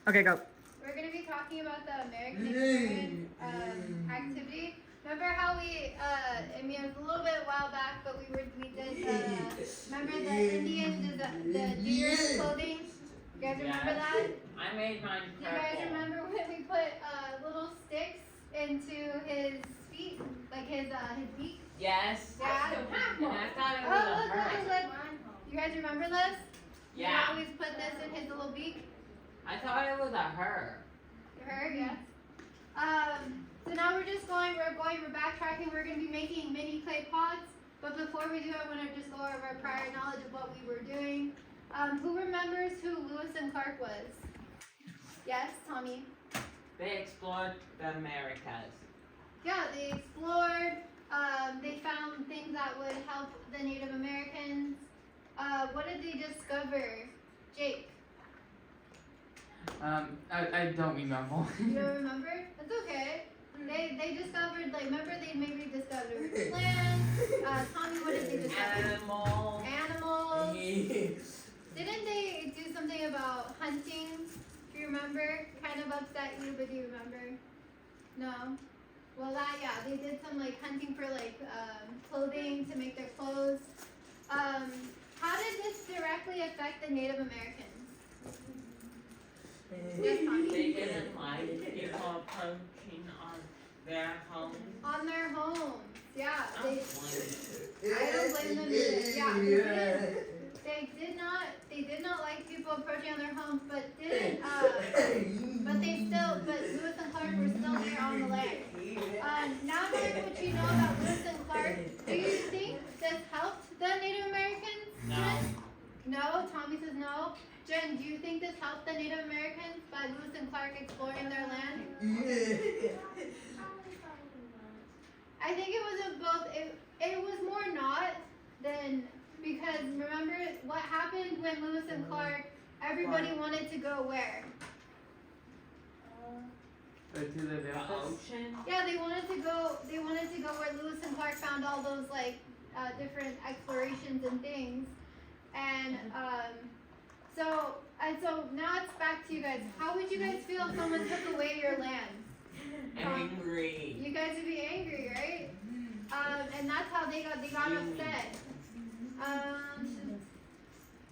Okay, go. We're going to be talking about the American experience activity. Remember how we, I mean, it was a little bit a while back, but we did, remember the Indians, the deer clothing? You guys remember that? I made mine Do purple. you guys remember when we put little sticks into his feet, like his beak? Yes. Yeah. And I thought it Oh, was a look, her. look. You guys remember this? Yeah. We always put this in his little beak. I thought it was a her. Her, yes. So now we're backtracking. We're going to be making mini clay pots. But before we do, I want to just go over our prior knowledge of what we were doing. Who remembers who Lewis and Clark was? Yes, Tommy? They explored the Americas. Yeah, they explored. They found things that would help the Native Americans. What did they discover? Jake? I don't remember. You don't remember? That's okay. They discovered, like, remember they maybe discovered plants. Tommy, what did they discover? Animals. Didn't they do something about hunting? Do you remember? Kind of upset you, but do you remember? No? Well, they did some, like, hunting for, like, clothing to make their clothes. How did this directly affect the Native Americans? Yes, Tommy. They didn't like people approaching on their homes. On their homes, yeah. I I don't blame them either. Yeah, they did not like people approaching on their homes, but Lewis and Clark were still there on the land. Now knowing what you know about Lewis and Clark, do you think this helped the Native Americans? No. No? Tommy says no. Jen, do you think this helped the Native Americans by Lewis and Clark exploring their land? I think it was a both. It was more not than, because remember what happened when Lewis and Clark, everybody wanted to go where? To the The ocean? Yeah, they wanted to go where Lewis and Clark found all those like different explorations and things. And so now it's back to you guys. How would you guys feel if someone took away your land? Angry. You guys would be angry, right? And that's how they got upset.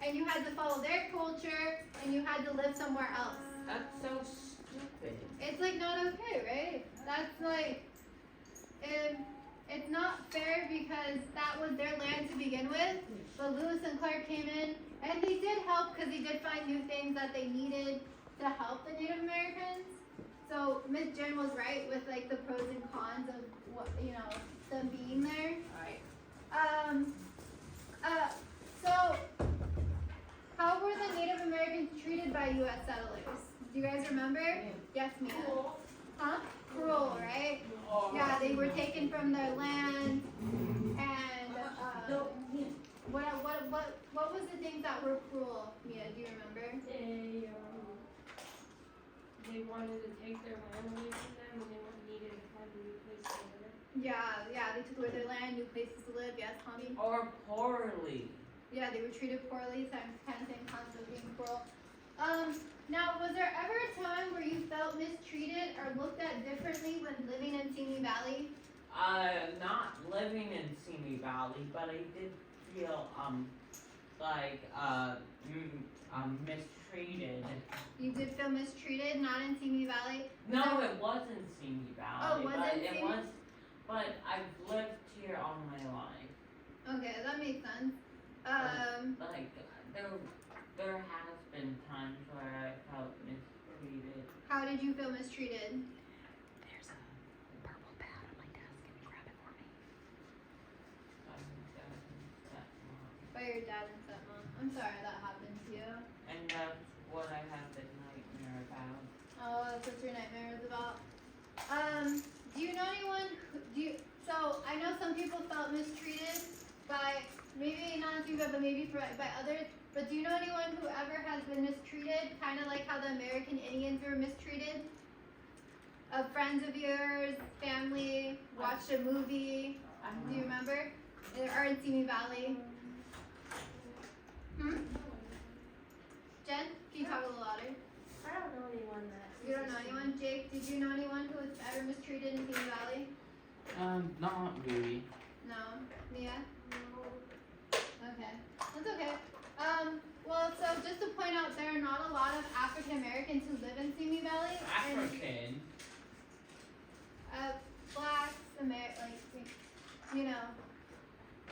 And you had to follow their culture, and you had to live somewhere else. That's so stupid. It's like not okay, right? That's like, it's not fair because that was their land to begin with. But Lewis and Clark came in, and they did help because they did find new things that they needed to help the Native Americans. So Miss Jen was right with like the pros and cons of what, them being there. Right. So how were the Native Americans treated by U.S. settlers? Do you guys remember? Yes, Mia. Huh? Cruel, right? Yeah, they were taken from their land, and what was the things that were cruel, Mia? Do you remember? They wanted to take their land away from them, and they needed to find a new place to live. Yeah, they took away their land, new places to live. Yes, Tommy. Or poorly. Yeah, they were treated poorly. Kind of same concept of being cruel. Now, was there ever a time where you felt mistreated or looked at differently when living in Simi Valley? Not living in Simi Valley, but I did feel, mistreated. You did feel mistreated, not in Simi Valley? No, it wasn't Simi Valley. Oh, wasn't but Simi? it was, but I've lived here all my life. Okay, that makes sense. There has been times where I felt mistreated. How did you feel mistreated? There's a purple pad on my desk. Can you grab it for me? By your dad and stepmom. I'm sorry that happened to you. And that's what I have the nightmare about. Oh, that's what your nightmare is about. Do you know anyone? So I know some people felt mistreated by, maybe not you, but maybe by others. But do you know anyone who ever has been mistreated, kind of like how the American Indians were mistreated? Friends of yours, family, watched a movie. Do you remember? Or in Simi Valley? Jen, can you talk a little louder? I don't know anyone Did you know anyone who was ever mistreated in Simi Valley? Not really. No. Mia? No. Okay. That's okay. Well, so just to point out, there are not a lot of African Americans who live in Simi Valley. And, African. blacks, you know,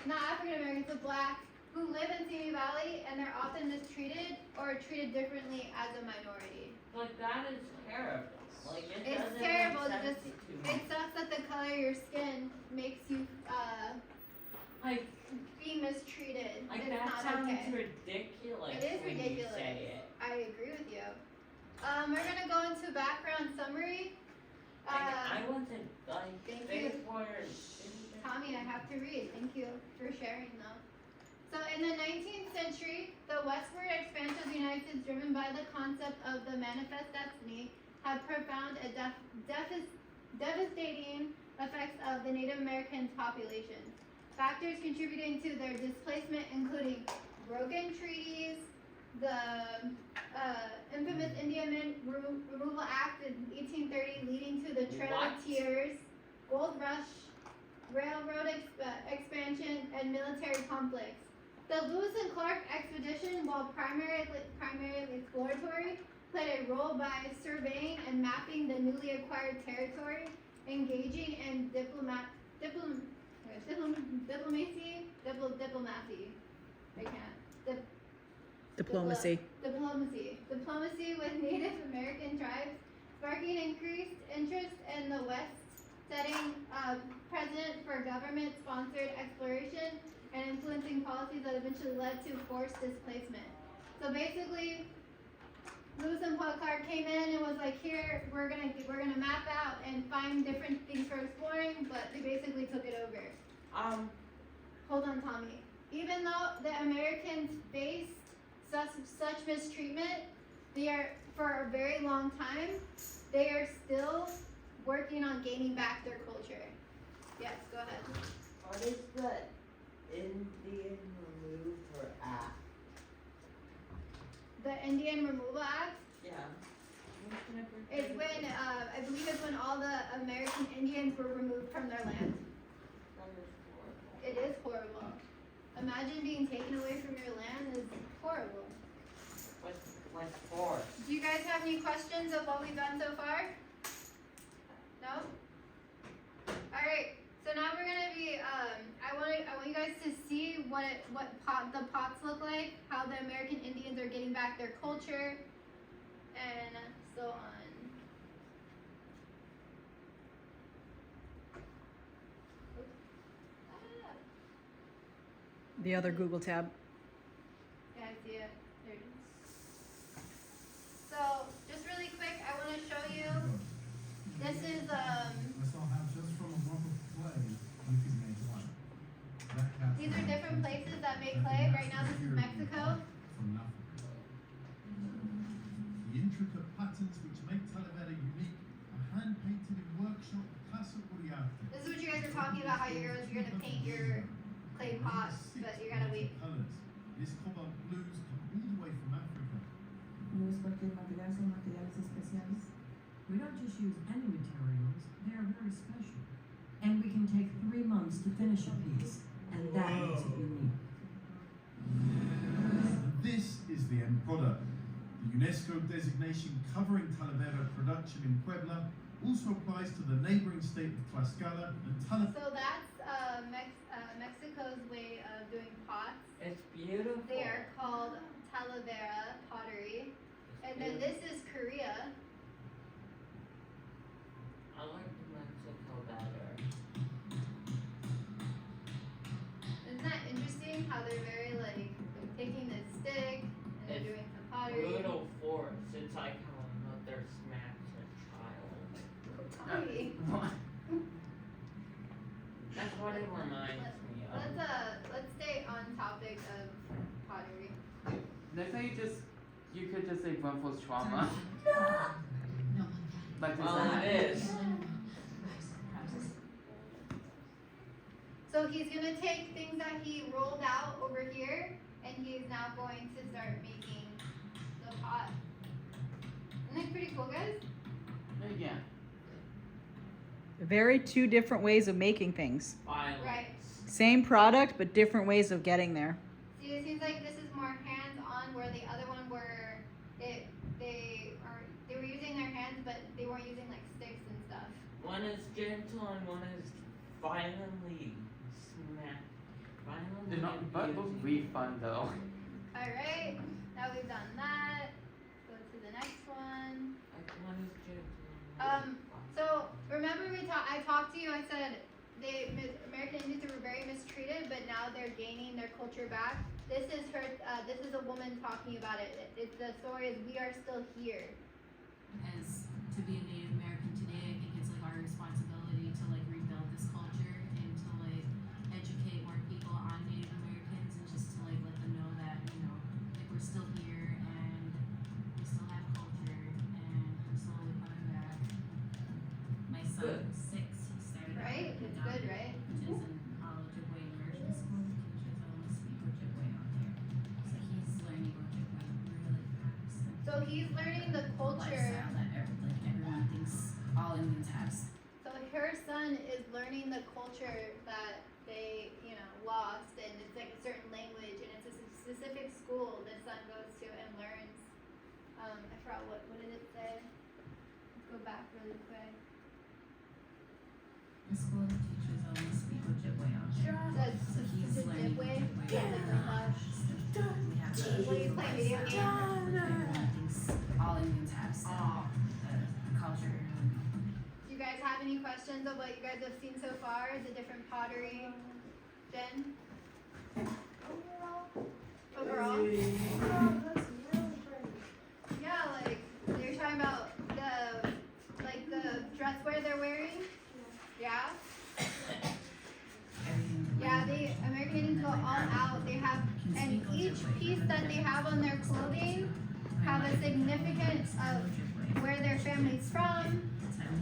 not African Americans, but black, who live in Simi Valley, and they're often mistreated or treated differently as a minority. Like, that is terrible. Like, it It's doesn't terrible, make sense just- to me. It sucks that the color of your skin makes you, Like, be mistreated. like It's that not sounds okay. ridiculous It is when ridiculous. you say it. I agree with you. We're gonna go into background summary. Like, I wasn't, like, thank they you. were... Tommy, I have to read. Thank you for sharing though. So in the 19th century, the westward expansion of the United States, driven by the concept of the manifest destiny, had profound and devastating effects of the Native American population. Factors contributing to their displacement including broken treaties, the infamous Indian Removal Act in 1830 leading to the Trail What? of Tears, gold rush, railroad expansion, and military conflicts. The Lewis and Clark expedition, while primarily exploratory, played a role by surveying and mapping the newly acquired territory, engaging in diplomacy. I can't. Diplomacy. Diplomacy with Native American tribes, sparking increased interest in the West, setting precedent for government-sponsored exploration, and influencing policies that eventually led to forced displacement. So basically, Lewis and Clark came in and was like, here, we're gonna map out and find different things for exploring, but they basically took it over. Hold on, Tommy. Even though the Americans faced such mistreatment, they are, for a very long time, they are still working on gaining back their culture. Yes, go ahead. What is the Indian Removal Act? The Indian Removal Act Yeah. is when, I believe it's when all the American Indians were removed from their land. It is horrible. Imagine being taken away from your land is horrible. What's for? Do you guys have any questions of what we've done so far? No? Alright, so now we're gonna be, I want you guys to see the pots look like, how the American Indians are getting back their culture, and so on. The other Google tab. Yeah, I see it. There it is. So, just really quick, I want to show you. This is these are different places that make clay. Right now, this is Mexico. The intricate patterns which make Talavera unique are hand-painted in workshop Casa Uriarte. This is what you guys are talking about. How you're gonna paint your clay pots, but you gotta wait. Colors. This cobalt blues come all the way from Africa. Los cualquier material son materiales especiales. We don't just use any materials, they are very special. And we can take 3 months to finish a piece, and that makes it unique. And this is the end product. The UNESCO designation covering Talavera production in Puebla also applies to the neighboring state of Tlaxcala and Talavera. So that's Mexico's way of doing pots. It's beautiful. They are called Talavera pottery, and then this is Korea. I like Mexico better. Isn't that interesting? How they're very like taking this stick and they're It's doing some pottery. Brutal force. It's like how a mother smacks a child. Tommy, That's what it reminds me of. let's stay on topic of pottery. Next time you could just say Brunfel's trauma. Like Well, it is. So he's gonna take things that he rolled out over here, and he's now going to start making the pot. Isn't that pretty cool, guys? Yeah. Very two different ways of making things. Violence. Right. Same product, but different ways of getting there. See, it seems like this is more hands-on, where the other one were they were using their hands, but they weren't using like sticks and stuff. One is gentle and one is violently smack. Violently But look abusing. refund though. All right, now we've done that. Go to the next one. Like one is gentle. So remember I talked to you. I said American Indians were very mistreated, but now they're gaining their culture back. This is her. This is a woman talking about it. The story is we are still here. As to be a Native American today, I think it's like our responsibility to like rebuild this culture and to like educate more people on Native Americans and just to like let them know that, you know, like we're still here and we still have culture and we're slowly coming back. My son's 6, he started Right? It's good, right? which is in Ojibwe immersion school. He teaches all to speak Ojibwe out there. So he's learning Ojibwe really fast. So he's learning the culture. Lifestyle that everyone thinks all Indians have. So her son is learning the culture that they, lost, and it's like a certain language, and it's a specific school the son goes to and learns. I forgot what did it say? Let's go back really quick. The school teachers only speak Ojibwe out there. So he's It's learning Ojibwe? Ojibwe. Yeah, oh my gosh. We have to. Will you play video games? Everyone thinks all Indians have still the culture. Do you guys have any questions of what you guys have seen so far? The different pottery, Jen? Overall? Yeah, like you're talking about the dress wear they're wearing? Yeah? Yeah, the American Indians go all out. They have, and each piece that they have on their clothing have a significance of where their family's from,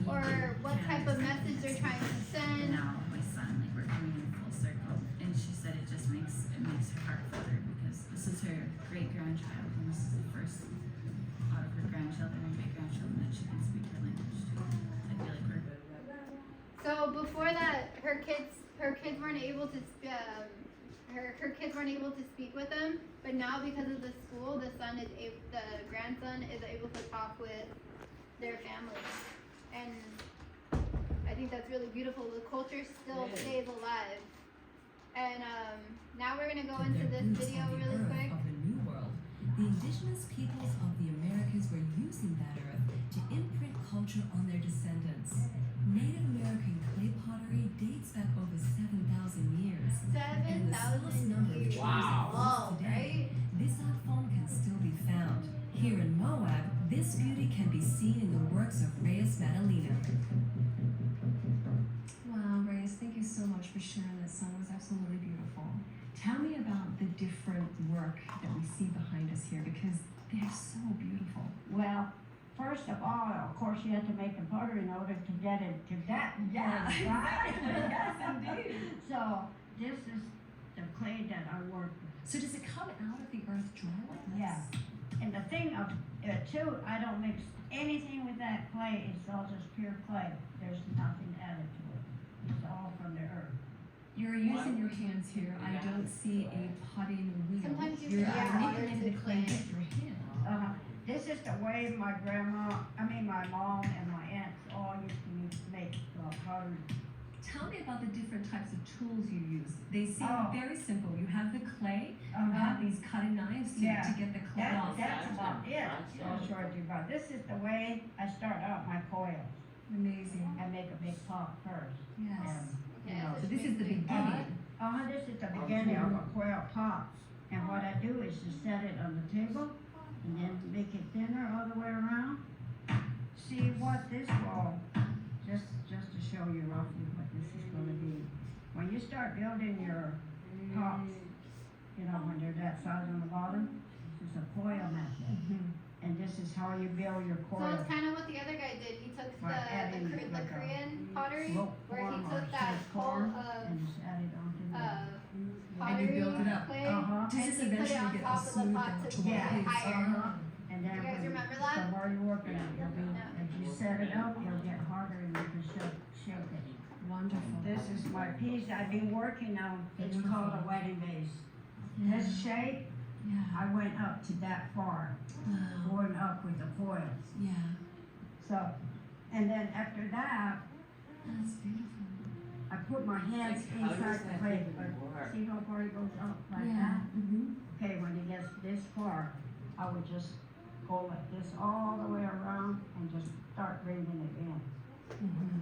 or what type of message they're trying to send. Now my son, like we're coming in full circle, and she said it just makes her heart flutter because this is her great grandchild, and this is the first out of her grandchildren and great grandchildren that she can speak her language to. I feel like we're So before that, her kids weren't able to her kids weren't able to speak with them. But now because of the school, the grandson is able to talk with their family, and I think that's really beautiful. The culture still stays alive. And now we're gonna go into this video really quick. Of the New World, the indigenous peoples of the Americas were using that earth to imprint culture on their descendants. Native American clay pottery dates back over 7,000 years. And the smallest 7,000 number of years. trees Wow, exist today. right? This art form can still be found. Here in Moab, this beauty can be seen in the works of Reyes Madalena. Wow, Reyes, thank you so much for sharing that song. It was absolutely beautiful. Tell me about the different work that we see behind us here, because they're so beautiful. Well, first of all, of course, you had to make the pottery in order to get it to that point, right? Yes, indeed. So this is the clay that I work with. So does it come out of the earth dry like this? Yeah. And the thing of it too, I don't mix anything with that clay. It's all just pure clay. There's nothing added to it. It's all from the earth. You're using your hands here. I don't see a potting wheel. Sometimes you You're can add water manipulating to the clay clay. with your hand. This is the way my my mom and my aunts all used to make pottery. Tell me about the different types of tools you use. They seem Oh. very simple. You have the clay, you have these cutting knives to get the clay off. That's about it. That's what I do about. This is the way I start out my coils. Amazing. I make a big pot first. Yes. And, you know, So this is the beginning. this is the beginning of a coil pot. And what I do is to set it on the table and then make it thinner all the way around. See what this will, just to show you roughly what this is going to be. When you start building your pots, when they're that size on the bottom, this is a coil method. And this is how you build your So coil. it's kind of what the other guy did. He took By adding the like a Korean pottery, rope where he form or took that form whole and just add it onto the. pottery build it up. clay, Uh-huh. Does this and he put it eventually on get top of the smoothed pot out to to get what it it is? higher. And then You guys when remember that? the more you work it out, you'll be, if you set it up, you'll get harder and you can sugar. Wonderful. This is my piece I've been working on. It's called a wedding vase. This shape, Yeah. I went up to that far, Wow. going up with the foils. Yeah. So, and then after that, That's beautiful. I put my hands Like, how does inside the that plate. thing work? See how far it goes up like Yeah. that? Mm-hmm. Okay, when it gets this far, I would just go like this all the way around and just start bringing it in. Mm-hmm.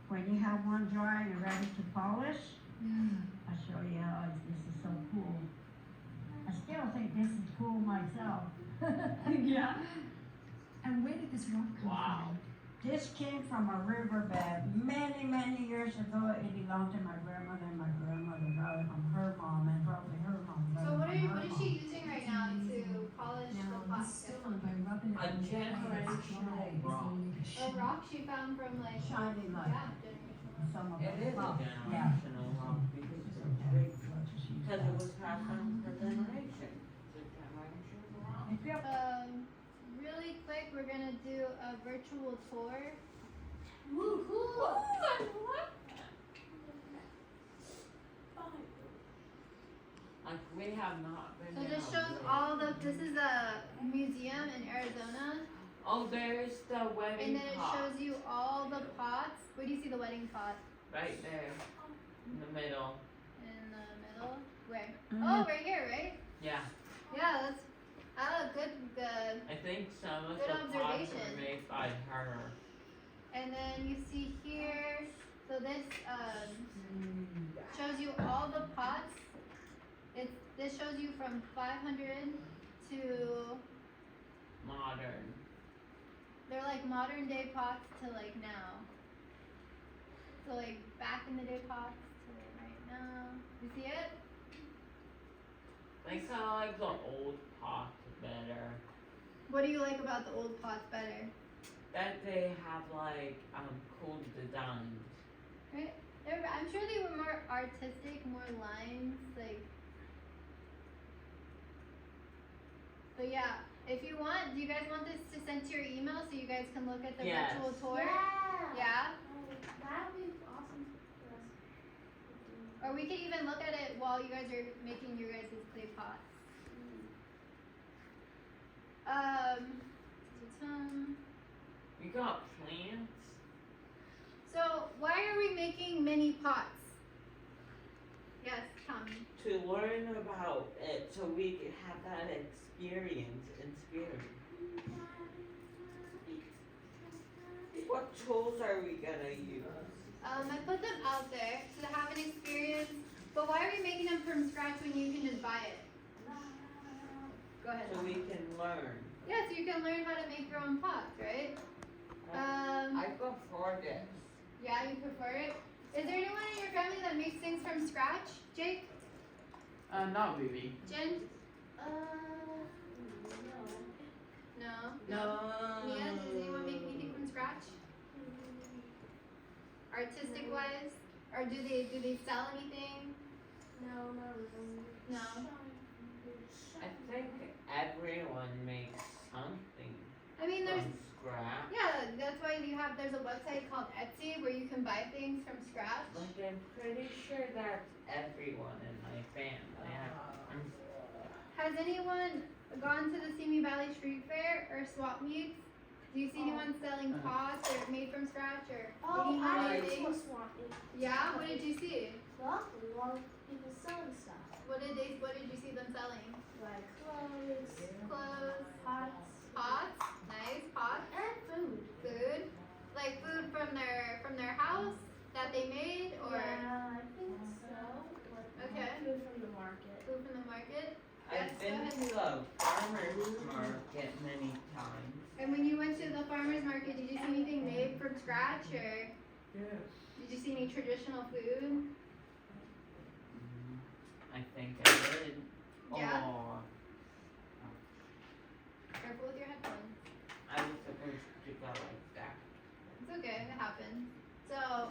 When you have one dry and ready to polish, Yeah. I'll show you how this is so cool. I still think this is cool myself. Yeah. And where did this rock come Wow. from? This came from a riverbed many, many years ago. It belonged to my grandmother, and my grandmother got it from her mom, and probably her mom got So it what from are you, her what is mom. she using right now to polish the Now, pot? this stone, by rubbing it A on the generational it's dry, is rock. gonna make a A shine. rock she found from like Shiny light. yeah, generational. Some of It them. is a Oh, generational rock because it's big, because it was passed on for generation. It's a generational rock. Really quick, we're gonna do a virtual tour. Woo, cool. Like, we have not been. So in this a shows really- all the. This is a museum in Arizona, Oh, there's the wedding and then it pot. shows you all the pots. Where do you see the wedding pot? Right there. In the middle. In the middle. Where? Oh, right here, right? Yeah. Yeah, that's good. I think some of Good the pots observation. were made by her. And then you see here. So this shows you all the pots. This shows you from 500 to Modern. they're like modern day pots to like now. So like back in the day pots to right now. You see it? Like, I like the old pots better. What do you like about the old pots better? That they have like cool designs. Right? I'm sure they were more artistic, more lines, like. But yeah, if you want, do you guys want this to send to your email so you guys can look at the Yes. virtual tour? Yeah. Yeah? That would be awesome for us. Or we could even look at it while you guys are making your guys' clay pots. You got plants? So why are we making mini pots? Yes, Tommy. To learn about it so we can have that experience in spirit. What tools are we gonna use? I put them out there to have an experience, but why are we making them from scratch when you can just buy it? Go ahead. So we can learn. Yeah, so you can learn how to make your own pots, right? I prefer this. Yeah, you prefer it? Is there anyone in your family that makes things from scratch? Jake? Not really. Jen? No. No? No. Mia, does anyone make anything from scratch? Artistic wise? Or do they sell anything? No, not really. No. I think everyone makes something I mean, there's, from scratch. yeah, that's why there's a website called Etsy where you can buy things from scratch. Like, I'm pretty sure that's everyone in my family. Has anyone gone to the Simi Valley Street Fair or swap meets? Do you see anyone selling pots or made from scratch or Oh, making I homemade went to a things? swap meet. Yeah, what did you see? Well, a lot of people selling stuff. What did you see them selling? Like clothes, Clothes, pots, pots, nice pots, and food. food, like food from their house that they made or Yeah, I think so. Like, Okay. Food from the market. food from the market. I've Yes, been go ahead. to a farmer's market many times. And when you went to the farmer's market, did you see anything made from scratch or Yes. did you see any traditional food? I think I did. Yeah. Oh, Careful with your headphones. I was supposed to go like that. It's okay, it happens. So,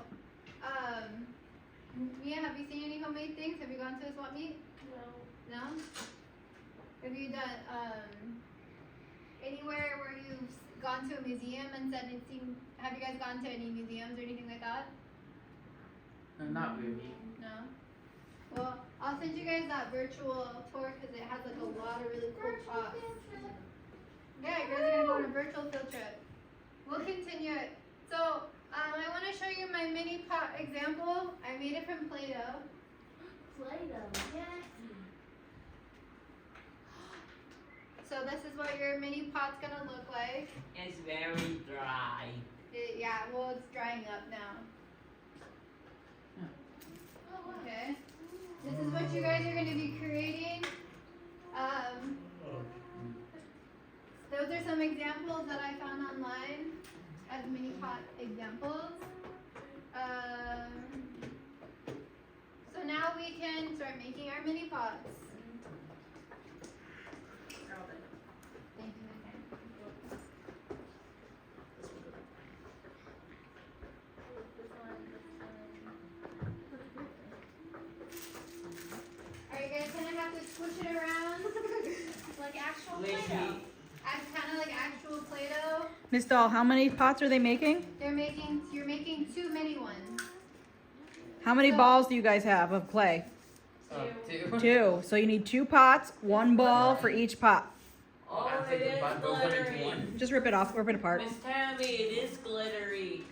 Mia, have you seen any homemade things? Have you gone to a swap meet? No. No? Have you done, anywhere where you've gone to a museum and said it seemed? Have you guys gone to any museums or anything like that? Not really. No. Well, I'll send you guys that virtual tour because it has like a lot of really cool pots. Yeah, you guys are gonna go on a virtual field trip. We'll continue it. So, I want to show you my mini pot example. I made it from Play-Doh. Play-Doh. Yeah. So this is what your mini pot's gonna look like. It's very dry. Yeah, well, it's drying up now. Okay. This is what you guys are going to be creating. Those are some examples that I found online as mini pot examples. So now we can start making our mini pots. Thank you, okay. Alright guys, gonna have to push it around like actual Play-Doh. Kind of like actual Play-Doh. Miss Doll, how many pots are they making? You're making 2 mini ones. How many balls do you guys have of clay? Two. 2. So you need 2 pots, 1 ball for each pot. Oh, After it the is bud goes them into glittery. one. Just rip it off, rip it apart. Miss Tammy, it is glittery.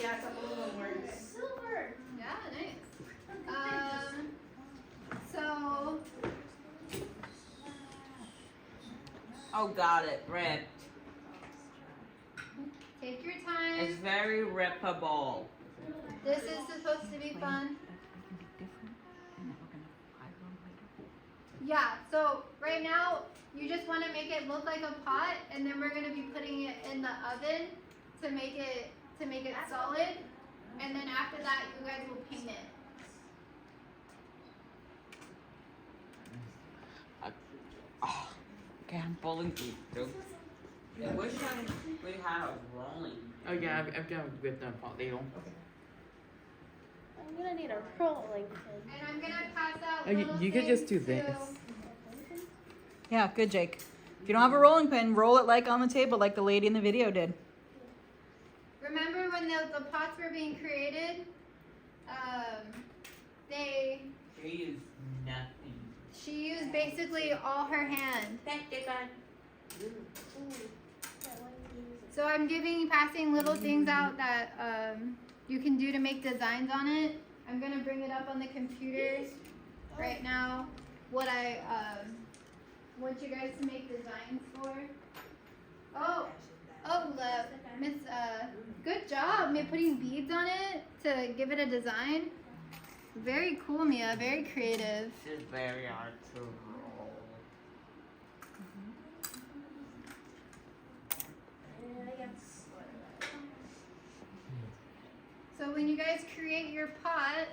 Yeah, a couple of them were silver. Yeah, nice. So Oh, got it. Ripped. take your time. It's very rippable. This is supposed to be fun. Yeah, so right now you just want to make it look like a pot, and then we're going to be putting it in the oven to make it solid, and then after that you guys will paint it. Okay, I'm pulling through. I wish we had a rolling. Oh yeah, I've got with the potato. I'm gonna need a rolling pin. And I'm going to pass out Oh, little you could just things do to- this. Yeah, good, Jake. If you don't have a rolling pin, roll it like on the table, like the lady in the video did. Remember when the pots were being created? She used nothing. She used basically all her hand. So I'm passing little things out that you can do to make designs on it. I'm gonna bring it up on the computer right now. What I want you guys to make designs for. Miss, good job, Mia, putting beads on it to give it a design. Very cool, Mia. Very creative. This is very hard to roll. So when you guys create your pot,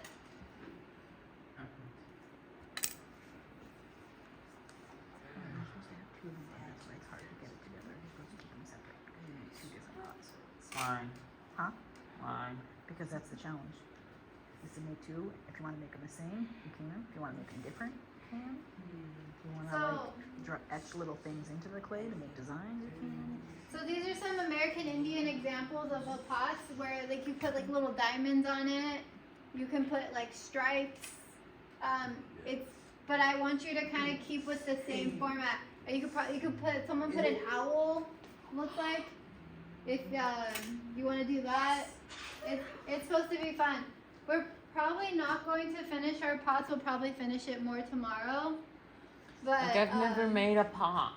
Fine. Huh? Fine. Because that's the challenge. Is to make 2. If you want to make them the same, you can. If you want to make them different, you can. If you want to etch little things into the clay to make designs, you can. so these are some American Indian examples of a pots where like you put like little diamonds on it. You can put like stripes. But I want you to kind of keep with the same format. You could someone put an owl. Looks like if you want to do that. It's supposed to be fun. We're probably not going to finish our pots. We'll probably finish it more tomorrow. But Like I've never made a pot.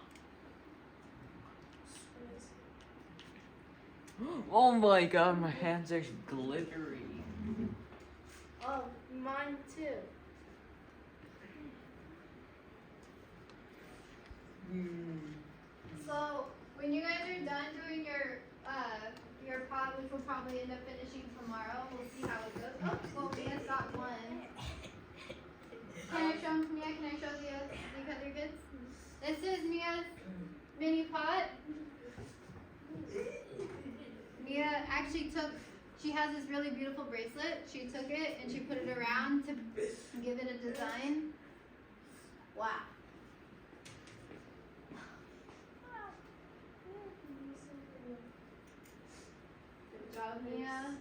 Oh my god, my hands are glittery. Oh, mine too. So when you guys are done doing your pot, which we'll probably end up finishing tomorrow, we'll see how it goes. Oh, well, Mia's got one. Can I show the other kids? This is Mia's mini pot. Mia actually she has this really beautiful bracelet. She took it and she put it around to give it a design. Wow. job, Mia.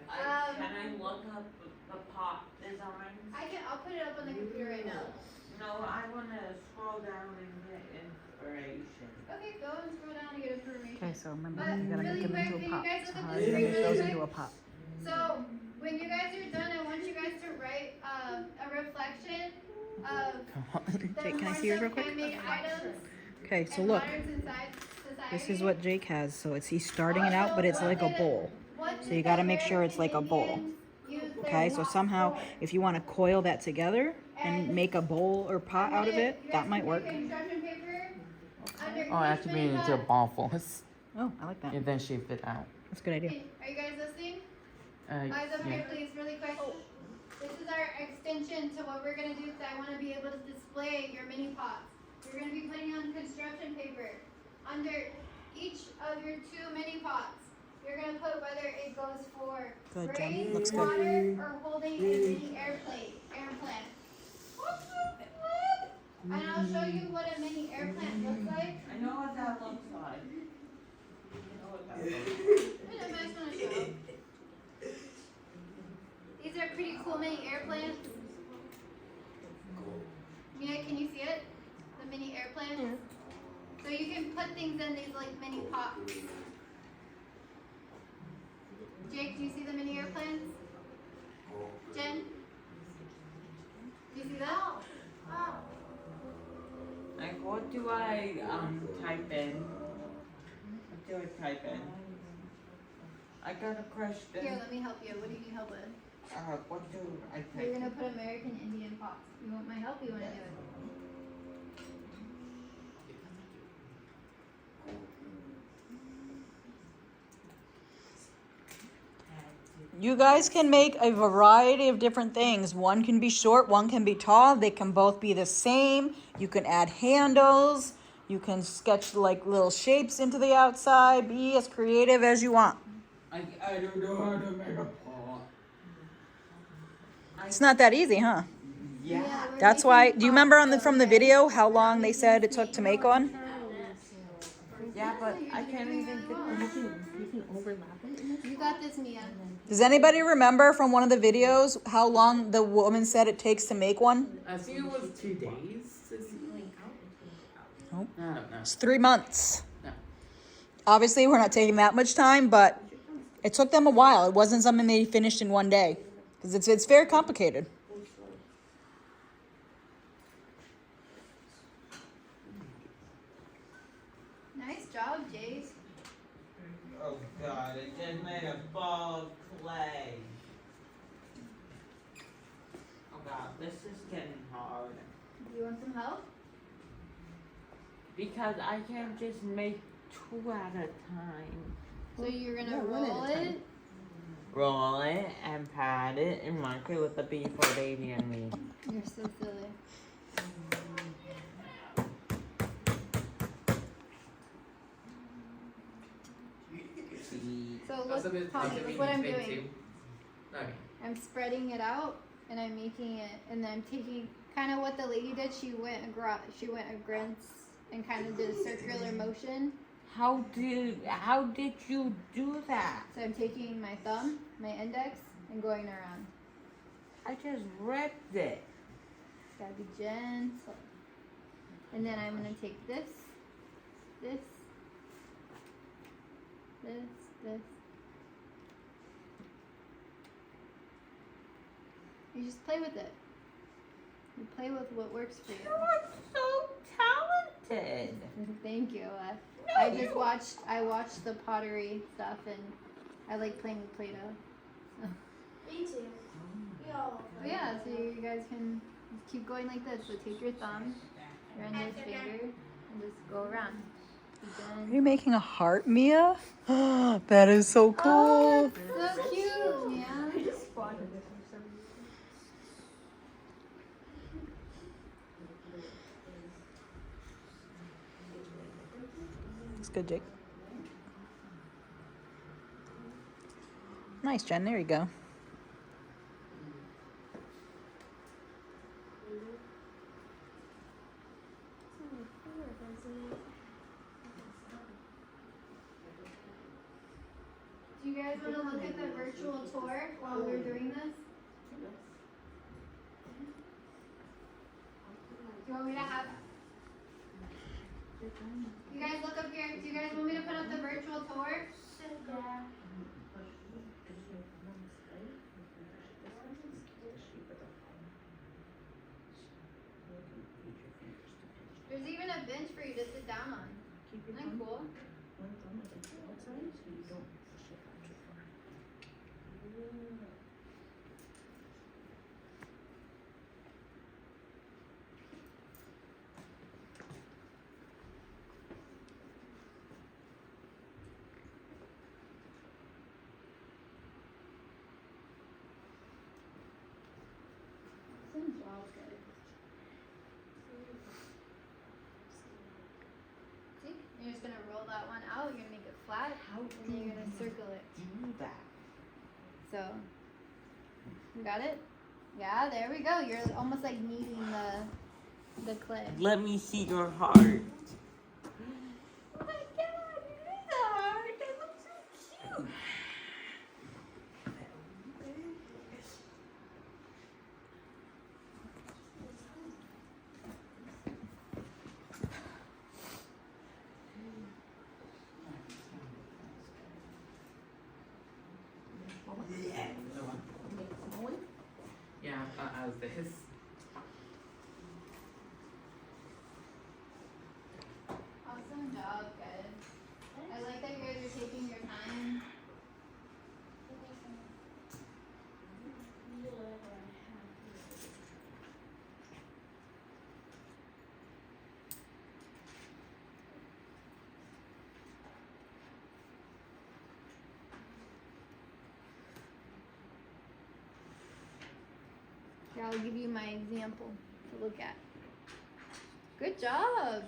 Can I look up the pot designs? I'll put it up on the computer right now. No, I wanna scroll down and get inspiration. Okay, go and scroll down and get information. Okay, so remember, But you gotta really make them quick, into a can pop. you guys look So at how the are you gonna screen make really those quick? into a pop? So when you guys are done, I want you guys to write a reflection of Come on, the Jake, can I importance see yours real of quick? handmade items Okay, so and look, modern society. this is what Jake has. So he's starting it out, but it's like a bowl. So you gotta make sure it's like a bowl. Okay, so somehow if you wanna coil that together and make a bowl or pot out of it, that might work. Oh, I have to be into a ball first, Oh, I like that. and then shape it out. That's a good idea. Are you guys listening? Uh, Eyes up yeah. here, please, really quick. This is our extension to what we're gonna do, because I wanna be able to display your mini pots. You're gonna be putting on construction paper. Under each of your 2 mini pots, you're gonna put whether it goes for Good, Jen. raised Looks good. water or holding a mini air plant. And I'll show you what a mini air plant looks like. I know what that looks like. I know what that looks Wait, I just wanna show. These are pretty cool mini air plants. Mia, can you see it? The mini air plants? So you can put things in these like mini pots. Jake, do you see the mini air plants? Jen? Do you see that? Like, what do I type in? What do I type in? I got a question. Here, let me help you. What do you need help with? What do I You're type? gonna put American Indian pots. You want my help? You wanna do it? You guys can make a variety of different things. One can be short, one can be tall. They can both be the same. You can add handles. You can sketch like little shapes into the outside. Be as creative as you want. I don't know how to make a pot. It's not that easy, huh? Yeah. we're That's making why. Do you remember pots, from the okay? video how long they said it took to make one? Yeah, but I can't even get You got this, Mia. Does anybody remember from one of the videos how long the woman said it takes to make one? I think it was 2 days. Nope. I don't know. It's 3 months. No. Obviously, we're not taking that much time, but it took them a while. It wasn't something they finished in one day because it's very complicated. Nice job, Jace. Oh god, it just made a ball of clay. Oh god, this is getting hard. Do you want some help? Because I can't just make 2 at a time. So you're gonna roll it. Roll it and pat it and mark it with a B for baby and me. You're so silly. So look, Tommy, look what I'm doing. Okay. I'm spreading it out and I'm making it, and then I'm taking kind of what the lady did. She went against and kind of did a circular motion. How did you do that? So I'm taking my thumb, my index, and going around. I just ripped it. Gotta be gentle. And then I'm gonna take this. You just play with it. You play with what works for you. You are so talented. Thank you. No, I watched the pottery stuff, and I like playing with Play-Doh. Me too. Oh, yeah, so you guys can keep going like this. So take your thumb, your index finger, and just go around. Are you making a heart, Mia? That is so cool. Oh, that's so cute, yeah. I just spotted it for some reason. It's good, Jake. Nice, Jen. There you go. Do you guys want to look at the virtual tour while we're doing this? Do you want me to have? You guys look up here. Do you guys want me to put up the virtual tour? Yeah. There's even a bench for you to sit down on. Isn't that cool? Some job good. See? You're just gonna roll that one out, you're gonna make it flat, and then you're gonna circle it. Do that. So, you got it? Yeah, there we go. You're almost like kneading the clay. Let me see your heart. Oh my god, you made the heart. That looks so cute. Yeah, as this. Awesome job, guys. I like that you guys are taking your time. Here, I'll give you my example to look at. Good job.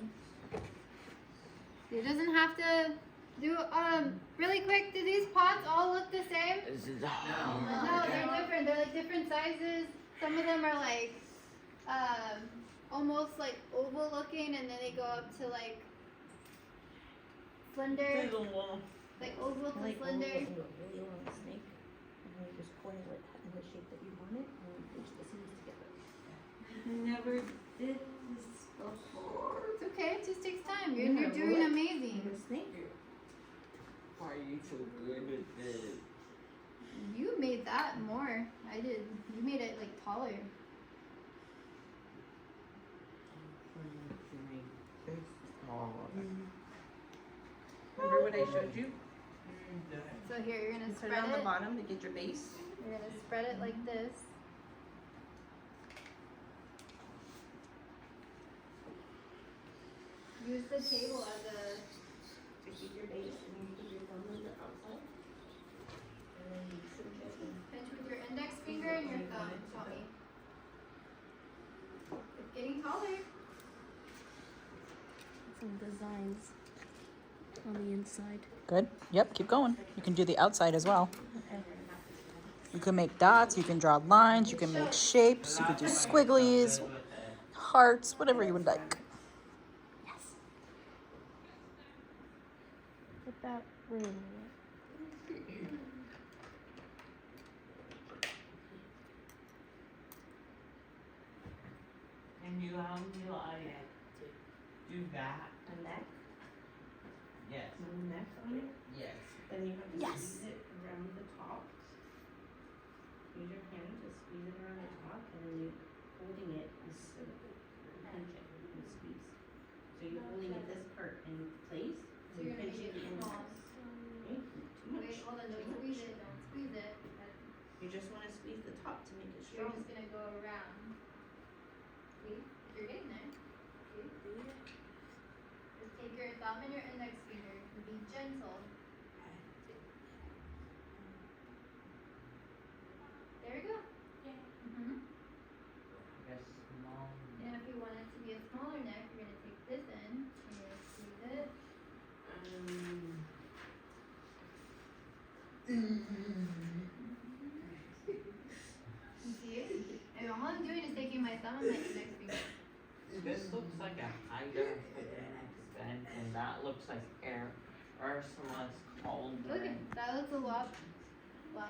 It doesn't have to do, really quick, do these pots all look the same? No, they're different. They're like different sizes. Some of them are like, almost like oval looking, and then they go up to like slender, like oval to slender. Really long snake, and then you just coil it in the shape that you want it, and then pinch the seams together. Never did this before. It's okay. It just takes time. You're doing amazing. Why are you so good at this? You made that more. I did. You made it like taller. Remember what I showed you? So here, you're gonna Put spread it on the it. bottom to get your base. You're gonna spread it like this. Use the table as a. To keep your base, and you put your thumb on the outside. And then you cinch it. Pinch with your index finger and your thumb. Show me. It's getting taller. Some designs on the inside. Good. Yep, keep going. You can do the outside as well. You can make dots, you can draw lines, you can make shapes, you can do squigglies, hearts, whatever you would like. Put that. Wait a minute. And you like do that. A neck, Yes. no neck on it. Yes. Then you have to Yes. squeeze it around the top. Use your hand to squeeze it around the top, and then you holding it, you pinch it and squeeze. So you're holding it this part in place, So and you're you're gonna pinching make the it ends. small. Okay, too much. Wait, hold on. Don't squeeze it. Don't squeeze it. You just want to squeeze the top to make it You're strong. just gonna go around. See? You're getting there. See? Just take your thumb and your index finger and be gentle. There we go. Mm-hmm. Yes, small. And if you want it to be a smaller neck, you're gonna take this in. You're gonna squeeze it. You see it? And all I'm doing is taking my thumb and my index finger. This looks like a hydroponic vent, and that looks like air Ursula's cauldron. Look at That looks a lot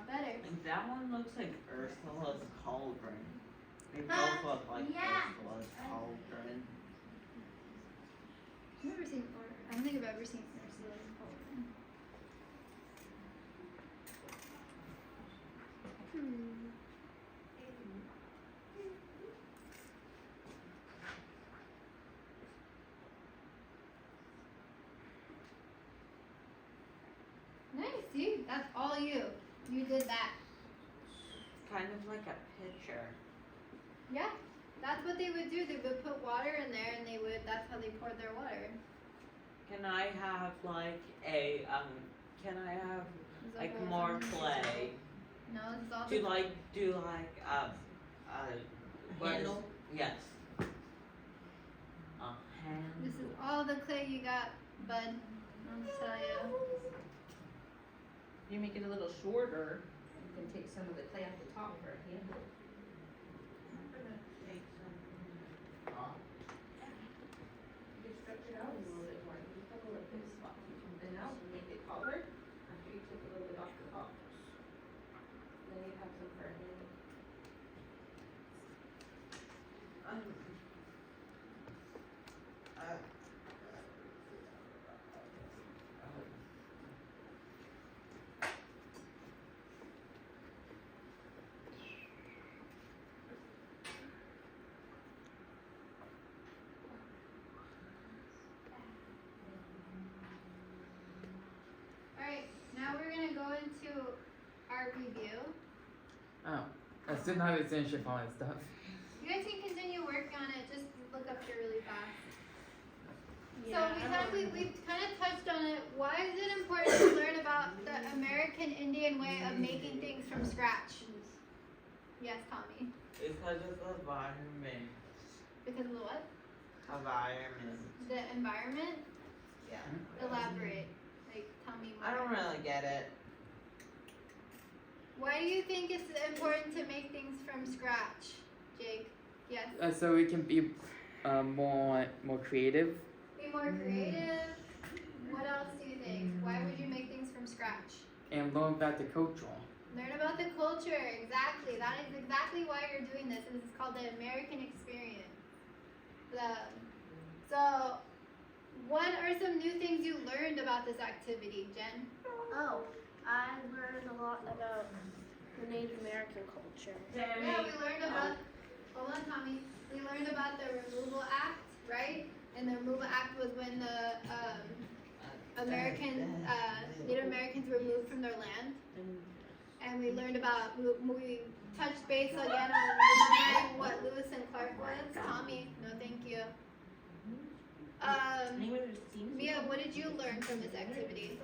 better. Like that one looks like Ursula's cauldron. They both look like Ursula's cauldron. I've never seen, or I don't think I've ever seen Ursula's cauldron. Nice, see? That's all you. You did that. Kind of like a pitcher. Yeah. That's what they would do. They would put water in there and that's how they poured their water. Can I have like a can I have Is that like what more it's clay? No, this is all Do like what is- Handle? Yes. A hand. This is all the clay you got, bud. I'll tell you. You make it a little shorter, you can take some of the clay off the top for a handle. You can stretch it out a little bit more, you just have a little bit of spot, you can thin out and make it taller after you take a little bit off the top. Then you have some for a handle. Alright, now we're gonna go into our review. Oh, I still not essential for and stuff. You guys can continue working on it, just look up here really fast. Yeah, we've kind of touched on it. Why is it important to learn about the American Indian way of making things from scratch? Yes, Tommy. Because of the environment. Because of the what? Environment. The environment? Yeah. Elaborate. Like, tell me more. I don't really get it. Why do you think it's important to make things from scratch, Jake? Yes. So we can be more creative. Be more creative. What else do you think? Why would you make things from scratch? And learn about the culture. Learn about the culture. Exactly. That is exactly why you're doing this. This is called the American experience. So, what are some new things you learned about this activity, Jen? Oh, I learned a lot about the Native American culture. Yeah, we learned about, hold on, Tommy. We learned about the Removal Act, right? And the Removal Act was when the Native Americans were moved from their land. And we learned about, we touched base again on remembering what Lewis and Clark was. Tommy, no thank you. Mia, what did you learn from this activity?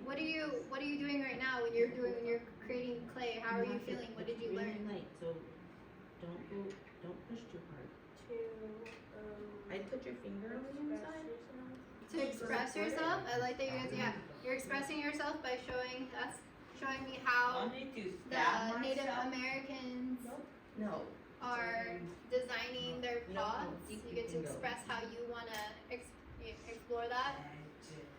What are you doing right now when you're creating clay? How are you feeling? What did you learn? So don't push too hard. I'd put your finger on the inside. To express yourself? I like that you guys, yeah. You're expressing yourself by showing me how I need to the stab Native myself. Americans No. are designing their No, pots. you You get to can go. express how you want to explore that.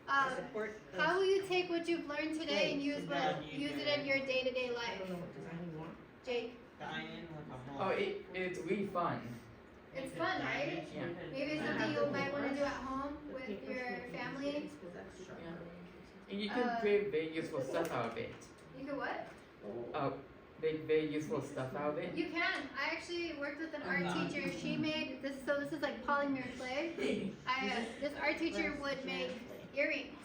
I support the- How will you take what you've learned today and use Yeah, you it can. in your day-to-day I life? don't know what design you want. Jake, Diane with a Oh, hole. it's really fun. it's fun, right? Yeah. Maybe it's something you might want to do at home with your family. And you can Uh, create very useful stuff out of it. You could what? Make very useful stuff out of it. You can. I actually worked with an art teacher. She made this. So this is like polymer clay. This art teacher would make earrings.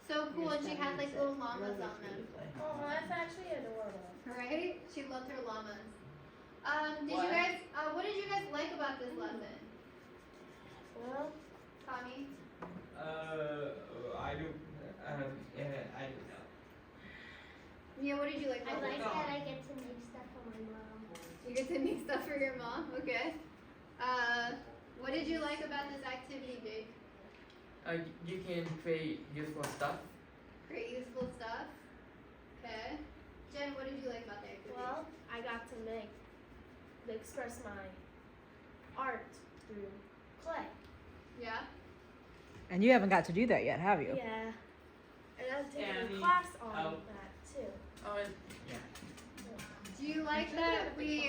So cool, and she had like little llamas on them. Oh, that's actually adorable. Right? She loved her llamas. What did you guys like about this lesson? Well, Tommy? I don't know. Mia, what did you like I about like this? that I get to make stuff for my mom. You get to make stuff for your mom? Okay. What did you like about this activity, Jake? You can create useful stuff. Great useful stuff. Okay. Jen, what did you like about the activity? Well, I got to express my art through clay. Yeah? And you haven't got to do that yet, have you? Yeah. And I'm taking Tammy. a class on Oh. that too. Oh, yeah. Do you like that we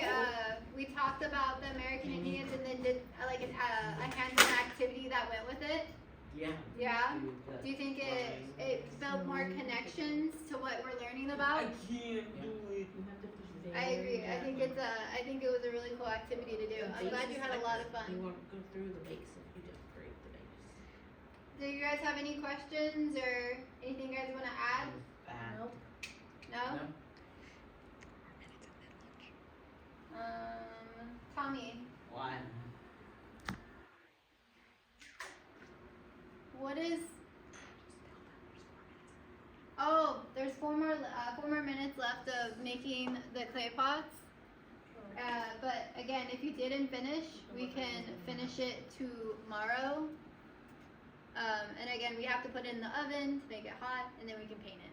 talked about the American Indians and then did like a hands-on activity that went with it? Yeah. Yeah. Do the Do you think drawing. it built more connections to what we're learning I about? can't do it. I agree. I think it was a really cool activity to do. I'm glad you had a lot of You fun. won't go through the base if you don't grade the base. Do you guys have any questions or anything you guys want to add? Bad. Nope. No? No? Tommy, One. what is? Oh, there's 4 more minutes left of making the clay pots. But again, if you didn't finish, we can finish it tomorrow. And again, we have to put it in the oven to make it hot, and then we can paint it.